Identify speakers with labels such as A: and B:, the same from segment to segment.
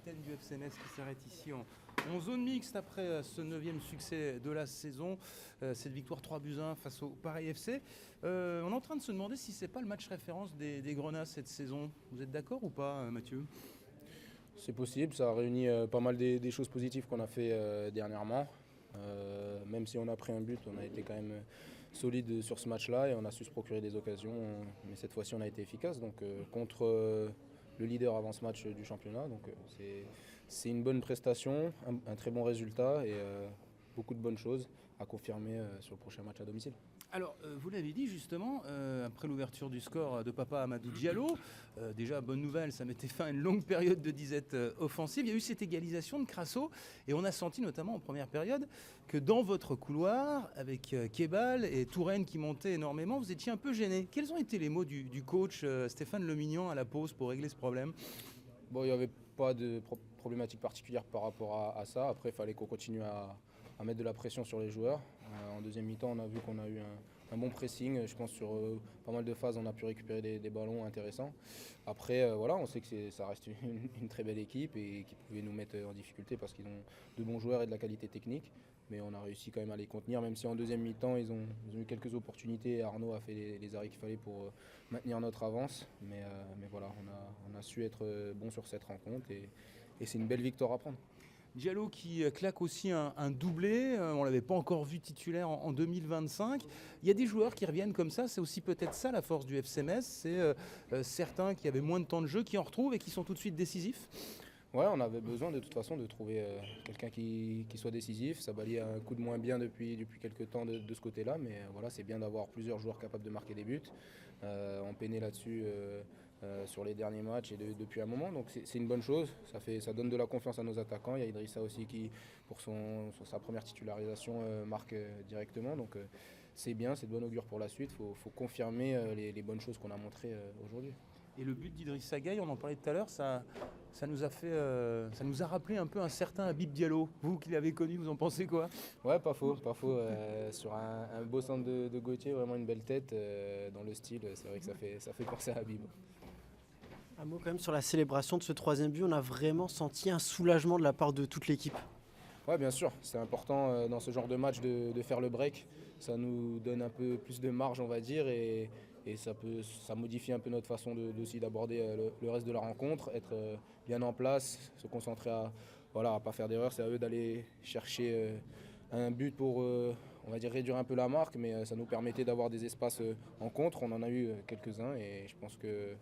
A: capitaine du FC Metz qui s'arrête ici en zone mixte après ce 9e succès de la saison, cette victoire 3-1 face au Paris FC. On est en train de se demander si c'est pas le match référence des Grenats cette saison. Vous êtes d'accord ou pas, Mathieu ?
B: C'est possible, ça a réuni pas mal des choses positives qu'on a fait dernièrement. Même si on a pris un but, on a été quand même solide sur ce match-là et on a su se procurer des occasions. Mais cette fois-ci, on a été efficace. Donc contre le leader avant ce match du championnat. Donc c'est une bonne prestation, un très bon résultat et beaucoup de bonnes choses à confirmer sur le prochain match à domicile.
A: Alors, vous l'avez dit justement, après l'ouverture du score de Papa Amadou Diallo, déjà bonne nouvelle, ça mettait fin à une longue période de disette offensive. Il y a eu cette égalisation de Crasso et on a senti notamment en première période que dans votre couloir, avec Kebal et Touraine qui montaient énormément, vous étiez un peu gêné. Quels ont été les mots du coach Stéphane Lemignan à la pause pour régler ce problème ?
B: Bon, il n'y avait pas de problématique particulière par rapport à ça. Après, il fallait qu'on continue à mettre de la pression sur les joueurs. En deuxième mi-temps, on a vu qu'on a eu un bon pressing. Je pense sur pas mal de phases, on a pu récupérer des ballons intéressants. Après, voilà, on sait que ça reste une très belle équipe et qui pouvait nous mettre en difficulté parce qu'ils ont de bons joueurs et de la qualité technique. Mais on a réussi quand même à les contenir, même si en deuxième mi-temps, ils ont eu quelques opportunités. Arnaud a fait les arrêts qu'il fallait pour maintenir notre avance. Mais voilà, on a su être bon sur cette rencontre et c'est une belle victoire à prendre.
A: Diallo qui claque aussi un doublé, on ne l'avait pas encore vu titulaire en 2025. Il y a des joueurs qui reviennent comme ça, c'est aussi peut-être ça la force du FC Metz, c'est certains qui avaient moins de temps de jeu qui en retrouvent et qui sont tout de suite décisifs.
B: Ouais, on avait besoin de toute façon de trouver quelqu'un qui soit décisif. Sabali a un coup de moins bien depuis quelques temps de ce côté-là, mais voilà, c'est bien d'avoir plusieurs joueurs capables de marquer des buts. On peinait là-dessus sur les derniers matchs et depuis un moment, donc c'est une bonne chose. Ça donne de la confiance à nos attaquants. Il y a Idrissa aussi qui, pour sa première titularisation, marque directement. Donc c'est bien, c'est de bon augure pour la suite. Il faut confirmer les bonnes choses qu'on a montrées aujourd'hui.
A: Et le but d'Idrissa Gueye, on en parlait tout à l'heure, ça nous a rappelé un peu un certain Habib Diallo. Vous qui l'avez connu, vous en pensez quoi ?
B: Ouais, pas faux. Sur un beau centre de Gauthier, vraiment une belle tête dans le style. C'est vrai que ça fait penser à Habib.
C: Un mot quand même sur la célébration de ce 3e but. On a vraiment senti un soulagement de la part de toute l'équipe.
B: Ouais, bien sûr. C'est important dans ce genre de match de faire le break. Ça nous donne un peu plus de marge, on va dire, et ça modifie un peu notre façon aussi d'aborder le reste de la rencontre, être bien en place, se concentrer à pas faire d'erreur. C'est à eux d'aller chercher un but pour on va dire réduire un peu la marque, mais ça nous permettait d'avoir des espaces en contre. On en a eu quelques-uns et je pense que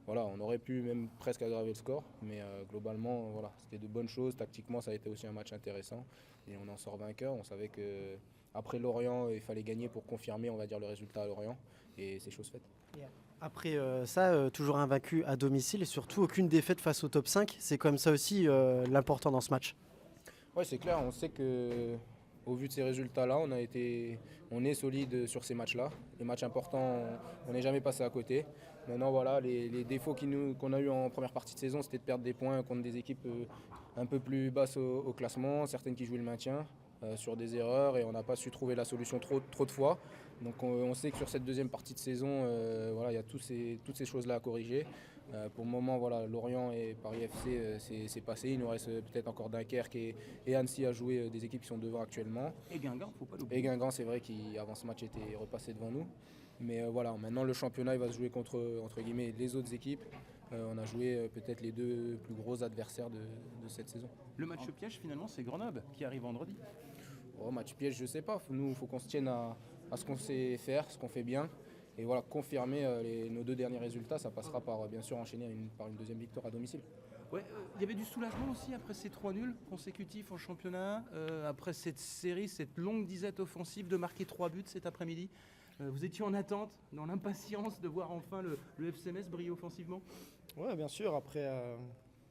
B: on aurait pu même presque aggraver le score, mais globalement, c'était de bonnes choses. Tactiquement, ça a été aussi un match intéressant et on en sort vainqueur. On savait qu'après Lorient, il fallait gagner pour confirmer, on va dire, le résultat à Lorient et c'est chose faite.
C: Après ça, toujours invaincu à domicile et surtout aucune défaite face au top 5. C'est comme ça aussi l'important dans ce match.
B: Oui, c'est clair. On sait que au vu de ces résultats-là, on est solide sur ces matchs-là. Les matchs importants, on n'est jamais passé à côté. Maintenant, les défauts qu'on a eu en première partie de saison, c'était de perdre des points contre des équipes un peu plus basses au classement, certaines qui jouaient le maintien sur des erreurs et on n'a pas su trouver la solution trop de fois. Donc on sait que sur cette deuxième partie de saison, il y a toutes ces choses-là à corriger. Pour le moment, Lorient et Paris FC, c'est passé. Il nous reste peut-être encore Dunkerque et Annecy à jouer, des équipes qui sont devant actuellement.
A: Et Guingamp, faut pas l'oublier.
B: Et Guingamp, c'est vrai qu'avant ce match était repassé devant nous. Mais maintenant le championnat il va se jouer contre entre guillemets les autres équipes. On a joué peut-être les deux plus gros adversaires de cette saison.
A: Le match piège finalement c'est Grenoble qui arrive vendredi.
B: Match piège, je sais pas. Nous, il faut qu'on se tienne à ce qu'on sait faire, ce qu'on fait bien. Et confirmer nos 2 derniers résultats, ça passera par bien sûr enchaîner par une deuxième victoire à domicile.
A: Ouais, il y avait du soulagement aussi après ces 3 nuls consécutifs en championnat, après cette série, cette longue disette offensive de marquer 3 buts cet après-midi. Vous étiez en attente, dans l'impatience de voir enfin le FC Metz briller offensivement ?
D: Oui, bien sûr. Après,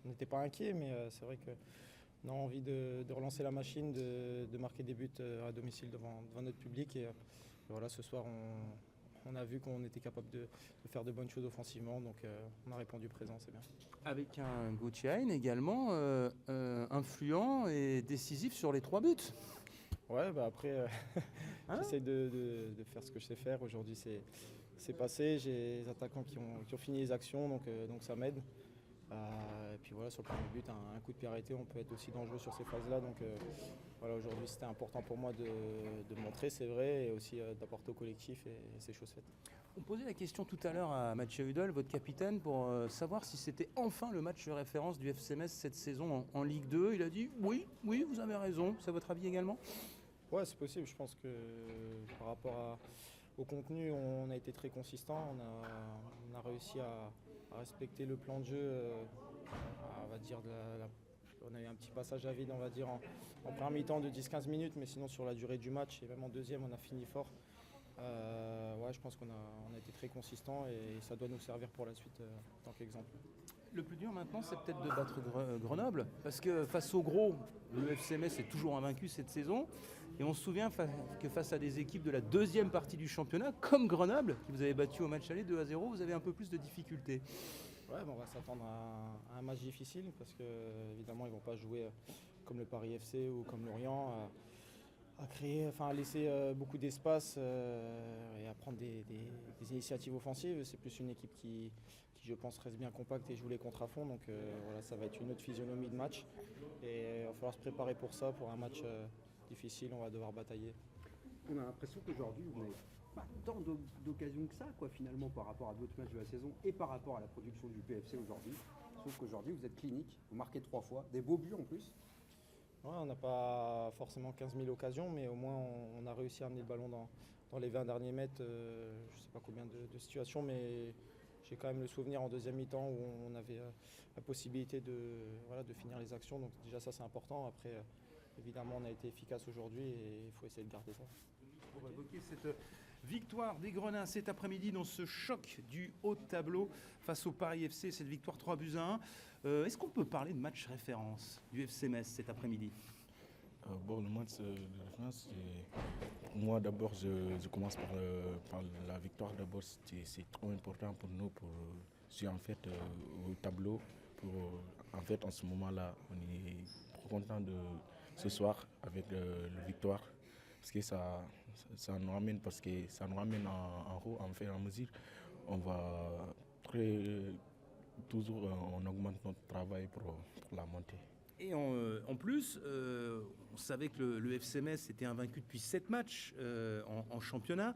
D: on n'était pas inquiet, mais c'est vrai qu'on a envie de relancer la machine, de marquer des buts à domicile devant notre public. Et voilà, ce soir, on a vu qu'on était capable de faire de bonnes choses offensivement, donc on a répondu présent, c'est bien.
A: Avec un Gauthier Hein également influent et décisif sur les 3 buts.
D: Ouais, après, j'essaie de faire ce que je sais faire. Aujourd'hui, c'est passé. J'ai les attaquants qui ont fini les actions, donc ça m'aide. Et puis voilà, sur le premier but, un coup de pied arrêté, on peut être aussi dangereux sur ces phases-là. Donc voilà, aujourd'hui c'était important pour moi de montrer, c'est vrai, et aussi d'apporter au collectif, et c'est chose faite.
A: On posait la question tout à l'heure à Mathieu Hudol, votre capitaine, pour savoir si c'était enfin le match de référence du FC Metz cette saison en Ligue 2. Il a dit oui, vous avez raison. C'est votre avis également?
D: Ouais, c'est possible. Je pense que par rapport au contenu, on a été très consistant. On a réussi à respecter le plan de jeu. On va dire on a eu un petit passage à vide, on va dire, en première mi-temps de 10-15 minutes, mais sinon sur la durée du match et même en deuxième, on a fini fort. Ouais, je pense qu'on a été très consistant et ça doit nous servir pour la suite en tant qu'exemple.
A: Le plus dur maintenant, c'est peut-être de battre Grenoble, parce que face au gros, le FC Metz est toujours invaincu cette saison. Et on se souvient que face à des équipes de la deuxième partie du championnat, comme Grenoble, qui vous avez battu au match aller 2-0, vous avez un peu plus de difficultés.
D: Ouais, on va s'attendre à un match difficile parce que évidemment ils vont pas jouer comme le Paris FC ou comme Lorient à laisser beaucoup d'espace et à prendre des initiatives offensives. C'est plus une équipe qui je pense reste bien compacte et joue les contre à fond. Donc voilà, ça va être une autre physionomie de match et il va falloir se préparer pour ça, pour un match difficile. On va devoir batailler.
E: On a l'impression qu'aujourd'hui vous n'avez pas tant d'occasions que ça, quoi, finalement, par rapport à d'autres matchs de la saison et par rapport à la production du PFC aujourd'hui. Sauf qu'aujourd'hui, vous êtes clinique, vous marquez 3 fois, des beaux buts en plus.
D: Ouais, on n'a pas forcément 15 000 occasions, mais au moins on a réussi à amener le ballon dans les 20 derniers mètres. Je ne sais pas combien de situations, mais j'ai quand même le souvenir en deuxième mi-temps où on avait la possibilité de finir les actions. Donc déjà ça c'est important. Après, évidemment, on a été efficace aujourd'hui et il faut essayer de garder ça.
A: Pour évoquer cette victoire des Grenats cet après-midi dans ce choc du haut de tableau face au Paris FC, cette victoire 3-1. Est-ce qu'on peut parler de match référence du FC Metz cet après-midi?
F: Bon, le match de référence, moi d'abord je commence par la victoire. D'abord, c'est trop important pour nous, je suis en fait au tableau. En fait, en ce moment-là, on est trop content de ce soir avec la victoire. Parce que ça nous ramène, en haut, en fait, en mesure. On va toujours on augmente notre travail pour la montée.
A: Et en plus, on savait que le FC Metz était invaincu depuis 7 matchs en championnat,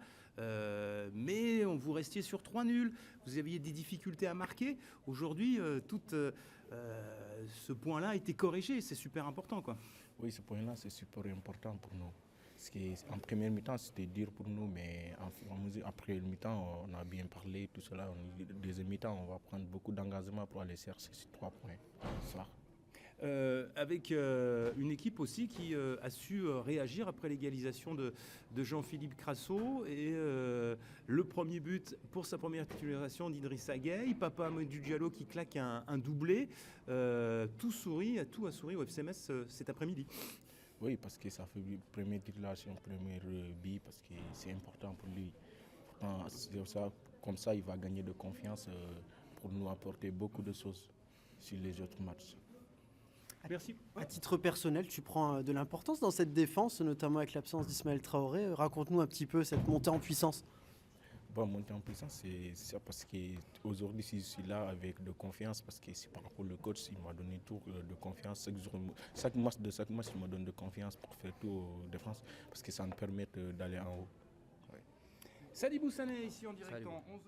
A: mais vous restiez sur 3 nuls. Vous aviez des difficultés à marquer. Aujourd'hui, tout ce point-là a été corrigé. C'est super important, quoi.
F: Oui, ce point-là, c'est super important pour nous. Parce qu'en première mi-temps, c'était dur pour nous, mais après le mi-temps, on a bien parlé, tout cela. En deuxième mi-temps, on va prendre beaucoup d'engagement pour aller chercher ces 3 points ce soir.
A: Avec une équipe aussi qui a su réagir après l'égalisation de Jean-Philippe Crasso et le premier but pour sa première titularisation d'Idrissa Gueye, Papa Amadou Diallo qui claque un doublé. Tout a souri au FC Metz cet après-midi.
F: Oui, parce que ça fait première titulation, premier but, parce que c'est important pour lui. Comme ça, il va gagner de confiance pour nous apporter beaucoup de choses sur les autres matchs.
A: Merci.
C: À titre personnel, tu prends de l'importance dans cette défense, notamment avec l'absence d'Ismaël Traoré. Raconte-nous un petit peu cette montée en puissance.
F: Bon, monter en puissance, c'est ça parce qu'aujourd'hui, si je suis là avec de confiance, parce que c'est par rapport au coach, il m'a donné tout de confiance. Chaque match, il me donne de confiance pour faire tout en défense, parce que ça me permet d'aller en haut.
A: Sadibou Sané ici en direct en 11.